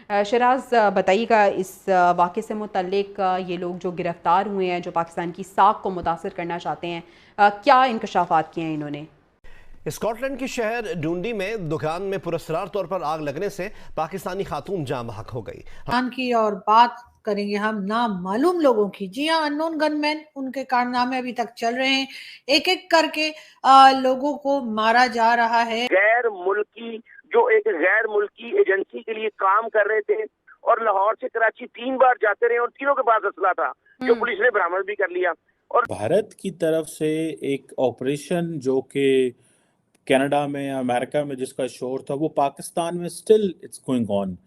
शराज, बताइएगा इस वाक़े से मुतल्लिक, ये लोग जो गिरफ़्तार हुए हैं, जो पाकिस्तान की साख को मुतासर करना चाहते हैं, क्या इंकशाफात किए हैं इन्होंने? स्कॉटलैंड के शहर डूंडी में दुकान में पुरस्कार तौर पर आग लगने से पाकिस्तानी खातून जाँ बहक हो गई। की और बात करेंगे हम नामालूम लोगों की। जी हाँ, अननोन गनमैन, उनके कारनामे अभी तक चल रहे हैं। एक एक करके लोगों को मारा जा रहा है। गैर मुल्की जो एक गैर मुल्की एजेंसी के लिए काम कर रहे थे और लाहौर से कराची 3 बार जाते रहे और तीनों के पास असला था जो पुलिस ने बरामद भी कर लिया। और भारत की तरफ से एक ऑपरेशन जो कि कनाडा में या अमेरिका में जिसका शोर था, वो पाकिस्तान में स्टिल इट्स गोइंग ऑन।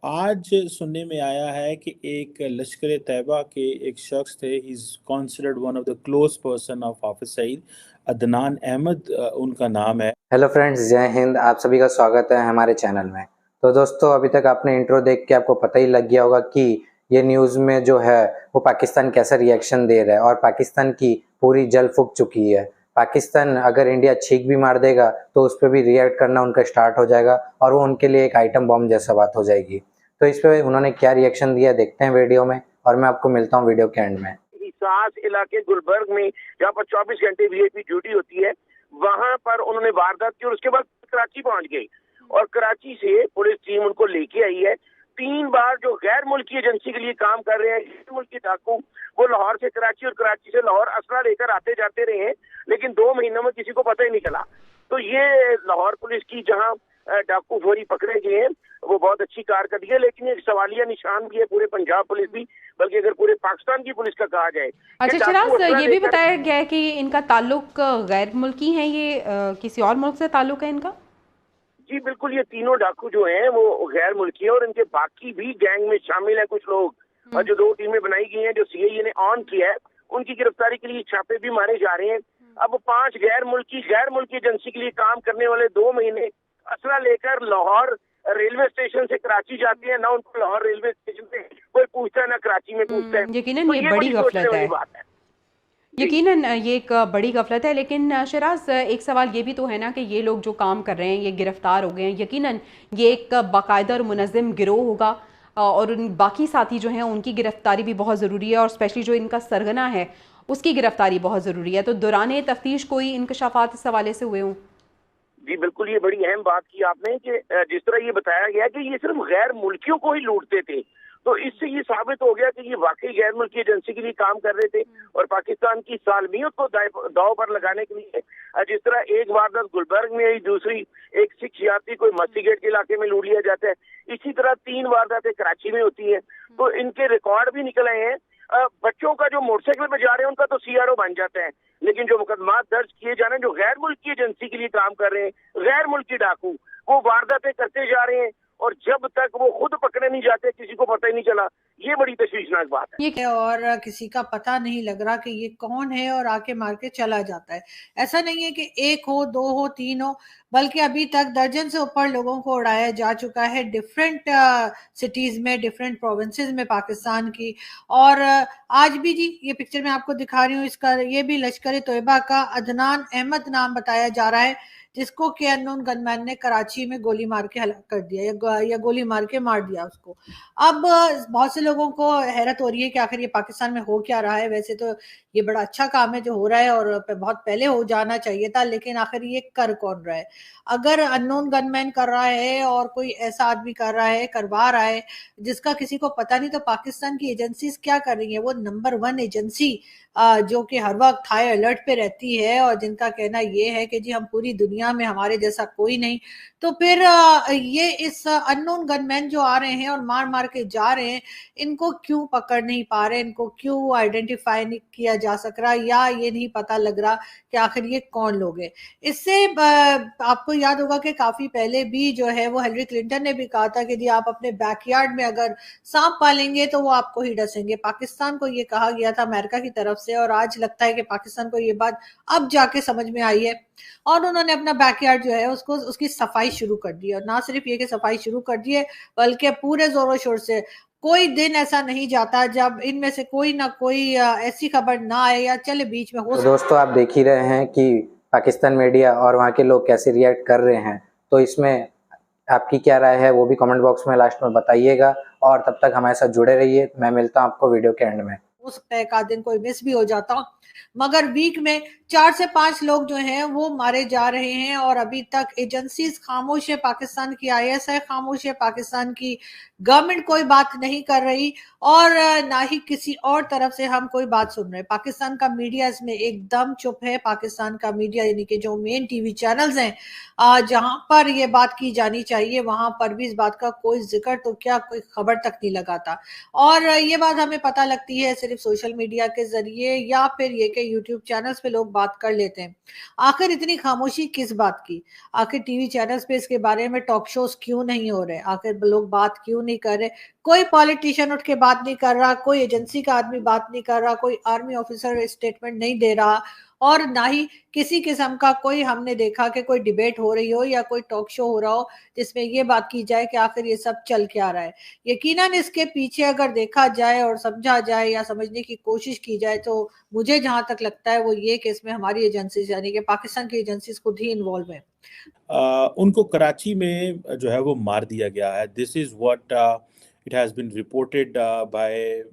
आज सुनने में आया है कि एक लश्कर तैयबा के एक शख्स थे, he is considered one of the close person of Hafiz Saeed, Adnan Ahmad उनका नाम है। हेलो फ्रेंड्स, जय हिंद। आप सभी का स्वागत है हमारे चैनल में। तो दोस्तों, अभी तक आपने इंट्रो देख के आपको पता ही लग गया होगा कि ये न्यूज़ में जो है वो पाकिस्तान कैसा रिएक्शन दे रहा है और पाकिस्तान की पूरी जल फूक चुकी है। पाकिस्तान अगर इंडिया छींक भी मार देगा तो उस पर भी रिएक्ट करना उनका स्टार्ट हो जाएगा और वो उनके लिए एक आइटम बॉम्ब जैसा बात हो जाएगी। तो इस पर उन्होंने क्या रिएक्शन दिया देखते हैं वीडियो में, और मैं आपको मिलता हूँ वीडियो के एंड में। हिसास इलाके गुलबर्ग में जहाँ पर 24 घंटे वीआईपी ड्यूटी होती है, वहां पर उन्होंने वारदात की और उसके बाद कराची पहुंच गई और कराची से पुलिस टीम उनको लेके आई है। 3 बार जो गैर मुल्की एजेंसी के लिए काम कर रहे हैं गैर मुल्की डाकू, वो लाहौर से कराची और कराची से लाहौर असला लेकर आते जाते रहे हैं, लेकिन 2 महीनों में किसी को पता ही नहीं चला। तो ये लाहौर पुलिस की जहां डाकू फोरी पकड़े गए हैं वो बहुत अच्छी कारकर्दगी है, लेकिन एक सवालिया निशान भी है पूरे पंजाब पुलिस भी, बल्कि अगर पूरे पाकिस्तान की पुलिस का कहा जाए। अच्छा शराज, ये भी बताया गया है कि इनका ताल्लुक गैर मुल्की है, ये किसी और मुल्क से ताल्लुक है इनका? जी बिल्कुल, ये तीनों डाकू जो हैं वो गैर मुल्की है और इनके बाकी भी गैंग में शामिल है कुछ लोग। और जो 2 टीमें बनाई गई हैं जो सीआईए ने ऑन किया है, उनकी गिरफ्तारी के लिए छापे भी मारे जा रहे हैं। अब 5 गैर मुल्की एजेंसी के लिए काम करने वाले 2 महीने असला लेकर लाहौर रेलवे स्टेशन से कराची जाते हैं, ना उनको लाहौर रेलवे स्टेशन से कोई पूछता है ना कराची में पूछता है। यकीनन तो ये बड़ी गफलत है। यकीनन ये एक बड़ी गफलत है। लेकिन शराज, एक सवाल ये भी तो है ना कि ये लोग जो काम कर रहे हैं, ये गिरफ्तार हो गए हैं, यकीनन ये एक बाकायदा और मुनज़्ज़म गिरोह होगा और उन बाकी साथी जो हैं उनकी गिरफ्तारी भी बहुत ज़रूरी है और स्पेशली जो इनका सरगना है उसकी गिरफ्तारी बहुत ज़रूरी है। तो दौरान तफ्तीश कोई इंकशाफात इस हवाले से हुए हों? जी बिल्कुल, ये बड़ी अहम बात की आपने कि जिस तरह ये बताया गया कि ये सिर्फ गैर मुल्कियों को ही लूटते थे, तो इससे ये साबित हो गया कि ये वाकई गैर मुल्की एजेंसी के लिए काम कर रहे थे और पाकिस्तान की सालमियत को दाव पर लगाने के लिए। जिस तरह एक वारदात गुलबर्ग में आई, दूसरी एक सिख यात्री कोई मस्जिद के इलाके में लूट लिया जाता है, इसी तरह 3 वारदातें कराची में होती है। तो इनके रिकॉर्ड भी निकल आए हैं। बच्चों का जो मोटरसाइकिल पे जा रहे हैं उनका तो सीआरओ बन जाता है, लेकिन जो मुकदमा दर्ज किए जा रहे हैं जो गैर मुल्की एजेंसी के लिए काम कर रहे हैं, गैर मुल्की डाकू, वो वारदातें करते जा रहे हैं और जब तक वो खुद पकड़े नहीं जाते किसी को पता ही नहीं चला। ये बड़ी तशवीशनाक बात है। और किसी का पता नहीं लग रहा कि ये कौन है और आके मार के चला जाता है। ऐसा नहीं है कि 1 हो, 2 हो, 3 हो, बल्कि अभी तक दर्जन से ऊपर लोगों को उड़ाया जा चुका है डिफरेंट सिटीज में, डिफरेंट प्रोविंसेस में पाकिस्तान की। और आज भी जी ये पिक्चर मैं आपको दिखा रही हूँ, इसका ये भी लश्कर तोयबा का अदनान अहमद नाम बताया जा रहा है, जिसको के अननोन गनमैन ने कराची में गोली मार के हलाक कर दिया या गोली मार के मार दिया उसको। अब बहुत से लोगों को हैरत हो रही है कि आखिर ये पाकिस्तान में हो क्या रहा है। वैसे तो ये बड़ा अच्छा काम है जो हो रहा है और बहुत पहले हो जाना चाहिए था, लेकिन आखिर ये कर कौन रहा है? अगर अननोन गनमैन कर रहा है और कोई ऐसा आदमी कर रहा है, करवा रहा है जिसका किसी को पता नहीं, तो पाकिस्तान की एजेंसीज क्या कर रही है? वो नंबर 1 एजेंसी जो कि हर वक्त हाई अलर्ट पे रहती है और जिनका कहना ये है कि जी हम पूरी दुनिया में हमारे जैसा कोई नहीं, तो फिर ये इस अननोन गनमैन जो आ रहे हैं और मार मार के जा रहे हैं, इनको क्यों पकड़ नहीं पा रहे? इनको क्यों आइडेंटिफाई नहीं किया जा सक रहा, या ये नहीं पता लग रहा कि आखिर ये कौन लोग हैं? इससे आपको याद होगा कि काफी पहले भी जो है वो हिलरी क्लिंटन ने भी कहा था कि जी आप अपने बैकयार्ड में अगर सांप पालेंगे तो वो आपको ही डसेंगे। पाकिस्तान को ये कहा गया था अमेरिका की तरफ से, और आज लगता है कि पाकिस्तान को ये बात अब जाके समझ में आई है और उन्होंने अपना बैकयार्ड जो है उसको उसकी सफाई शुरू कर दी। और ना सिर्फ ये कि सफाई शुरू कर दी है, बल्कि पूरे जोरों शोर से कोई दिन ऐसा नहीं जाता जब इनमें से कोई ना कोई ऐसी खबर ना आए या चले बीच में हो। तो दोस्तों, आप देख ही रहे हैं कि पाकिस्तान मीडिया और वहाँ के लोग कैसे रिएक्ट कर रहे हैं। तो इसमें आपकी क्या राय है वो भी कमेंट बॉक्स में लास्ट में बताइएगा, और तब तक हमारे साथ जुड़े रहिए। मैं मिलता हूँ आपको वीडियो के एंड में। हो सकता है एक आध दिन कोई मिस भी हो जाता, मगर वीक में 4 से 5 लोग जो हैं वो मारे जा रहे हैं और अभी तक एजेंसीज खामोश है, पाकिस्तान की आईएसआई खामोश है, पाकिस्तान की गवर्नमेंट कोई बात नहीं कर रही और ना ही किसी और तरफ से हम कोई बात सुन रहे हैं। पाकिस्तान का मीडिया इसमें एकदम चुप है। पाकिस्तान का मीडिया यानी कि जो मेन टीवी चैनल्स हैं जहां पर ये बात की जानी चाहिए वहां पर भी इस बात का कोई जिक्र तो क्या कोई खबर तक नहीं लगाता, और ये बात हमें पता लगती है सिर्फ सोशल मीडिया के जरिए या फिर ये कि यूट्यूब चैनल्स पे लोग बात कर लेते हैं। आखिर इतनी खामोशी किस बात की? आखिर टीवी चैनल्स पे इसके बारे में टॉक शोज क्यों नहीं हो रहे? आखिर लोग बात क्यों नहीं कर रहे? कोई पॉलिटिशियन उठ के बात नहीं कर रहा, कोई एजेंसी का आदमी बात नहीं कर रहा, कोई आर्मी ऑफिसर स्टेटमेंट नहीं दे रहा, और ना ही किसी किस्म का कोई हमने देखा कि कोई डिबेट हो रही हो या कोई टॉक शो हो रहा हो जिसमें ये बात की जाए कि आखिर ये सब चल क्या रहा है। यकीनन इसके पीछे अगर देखा जाए और समझा जाए या समझने की कोशिश की जाए तो मुझे जहां तक लगता है वो ये कि इसमें हमारी एजेंसी यानी कि पाकिस्तान की एजेंसी खुद ही इन्वॉल्व है। उनको कराची में जो है वो मार दिया गया है। This is what it has been reported by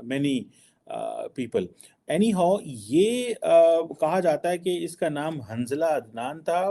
many people. Anyhow ये कहा जाता है कि इसका नाम हंजला अदनान था।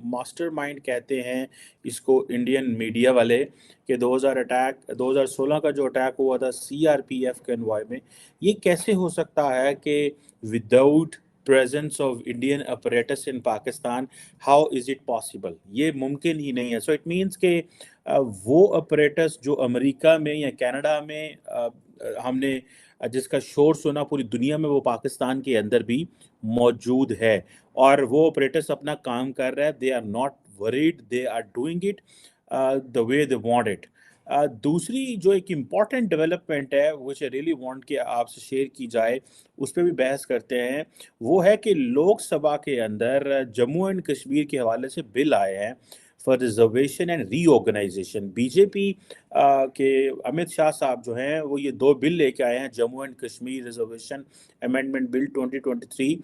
मास्टरमाइंड कहते हैं इसको इंडियन मीडिया वाले, कि 2016 का जो अटैक हुआ था सीआरपीएफ कन्वॉय में, ये कैसे हो सकता है कि without presence of Indian apparatus in Pakistan, how is it possible? ये मुमकिन ही नहीं है। So it means कि वो apparatus जो अमेरिका में या कनाडा में हमने जिसका शोर सुना पूरी दुनिया में, वो पाकिस्तान के अंदर भी मौजूद है और वो apparatus अपना काम कर रहा है। They are not worried, they are doing it the way they want it. दूसरी जो एक इम्पॉर्टेंट डेवलपमेंट है विच आई रियली वांट कि आपसे शेयर की जाए, उस पर भी बहस करते हैं, वो है कि लोकसभा के अंदर जम्मू एंड कश्मीर के हवाले से बिल आए हैं for reservation and reorganisation. BJP के अमित शाह साहब जो हैं वो ये 2 बिल लेके आए हैं, Jammu and Kashmir reservation amendment bill 2023,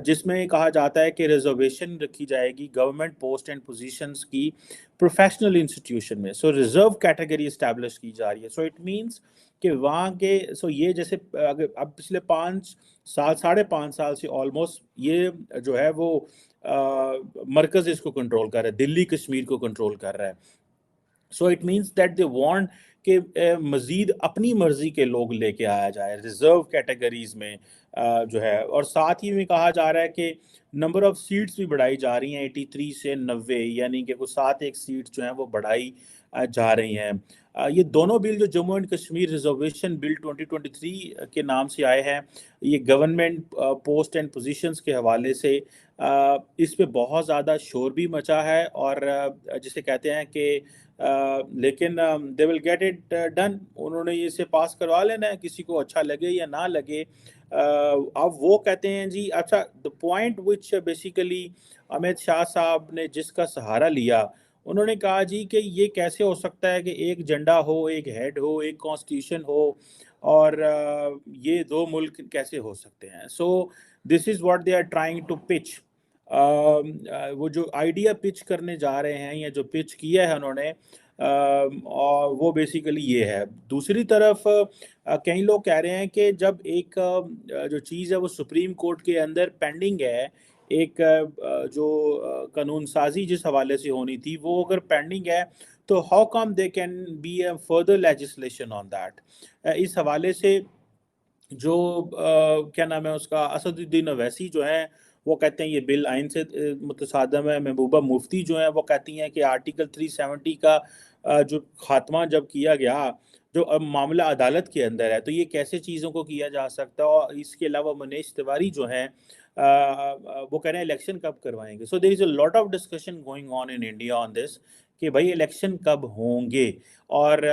जिसमें कहा जाता है कि रिजर्वेशन रखी जाएगी गवर्नमेंट पोस्ट एंड पोजीशंस की प्रोफेशनल इंस्टीट्यूशन में। सो रिजर्व कैटेगरी इस्टेब्लिश की जा रही है। सो इट मीन्स कि वहाँ के ये जैसे अगर अब पिछले 5.5 साल से ऑलमोस्ट ये जो है वो मरकज इसको कंट्रोल कर रहा है, दिल्ली कश्मीर को कंट्रोल कर रहा है। So it means that they want कि मजीद अपनी मर्जी के लोग लेके आया जाए रिजर्व कैटेगरीज में जो है, और साथ ही में कहा जा रहा है कि नंबर ऑफ सीट्स भी बढ़ाई जा रही हैं 83 से 90, यानी कि कुछ 7 सीट जो हैं वो बढ़ाई जा रही हैं। ये दोनों बिल जो Jammu and Kashmir reservation bill 2023 के नाम से आए हैं, ये गवर्नमेंट पोस्ट एंड पोजीशंस के हवाले से इस पे बहुत ज़्यादा शोर भी मचा है और जिसे कहते हैं कि लेकिन they will get it done. उन्होंने इसे पास करवा लेना है, किसी को अच्छा लगे या ना लगे। अब वो कहते हैं जी अच्छा, the point which basically Amit Shah साहब ने जिसका सहारा लिया, उन्होंने कहा जी कि ये कैसे हो सकता है कि एक झंडा हो, एक हेड हो, एक कॉन्स्टिट्यूशन हो और ये 2 मुल्क कैसे हो सकते हैं। So this is what they are trying to pitch. वो जो आइडिया पिच करने जा रहे हैं या जो पिच किया है उन्होंने, और वो बेसिकली ये है। दूसरी तरफ कई लोग कह रहे हैं कि जब एक जो चीज़ है वो सुप्रीम कोर्ट के अंदर पेंडिंग है, एक जो कानून साजी जिस हवाले से होनी थी वो अगर पेंडिंग है, तो how come they can be a further legislation on that. इस हवाले से जो क्या नाम है उसका, असदुद्दीन अवैसी जो है वो कहते हैं ये बिल आइन से मुतसादम है। महबूबा मुफ्ती जो है वो कहती हैं कि आर्टिकल 370 का जो खात्मा जब किया गया, जो अब मामला अदालत के अंदर है, तो ये कैसे चीज़ों को किया जा सकता है। और इसके अलावा मनीष तिवारी जो हैं वो कह रहे हैं इलेक्शन कब करवाएंगे। So there is a lot of discussion going on in India on this कि भाई इलेक्शन कब होंगे। और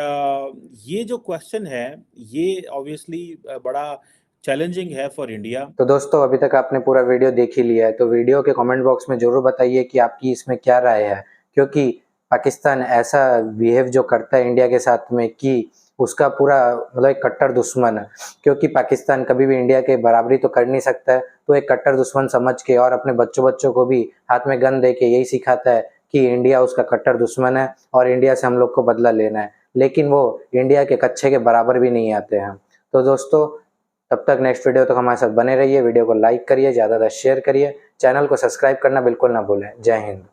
ये जो क्वेश्चन है ये ऑब्वियसली बड़ा चैलेंजिंग है फॉर इंडिया। तो दोस्तों अभी तक आपने पूरा वीडियो देख ही लिया है, तो वीडियो के कमेंट बॉक्स में जरूर बताइए कि आपकी इसमें क्या राय है, क्योंकि पाकिस्तान ऐसा बिहेव जो करता है इंडिया के साथ में कि उसका पूरा मतलब एक कट्टर दुश्मन है, क्योंकि पाकिस्तान कभी भी इंडिया के बराबरी तो कर नहीं सकता है, तो एक कट्टर दुश्मन समझ के और अपने बच्चों को भी हाथ में गन दे के यही सिखाता है कि इंडिया उसका कट्टर दुश्मन है और इंडिया से हम लोग को बदला लेना है, लेकिन वो इंडिया के कच्चे के बराबर भी नहीं आते हैं। तो दोस्तों तब तक नेक्स्ट वीडियो तक हमारे साथ बने रहिए, वीडियो को लाइक करिए, ज़्यादा शेयर करिए, चैनल को सब्सक्राइब करना बिल्कुल ना भूलें। जय हिंद।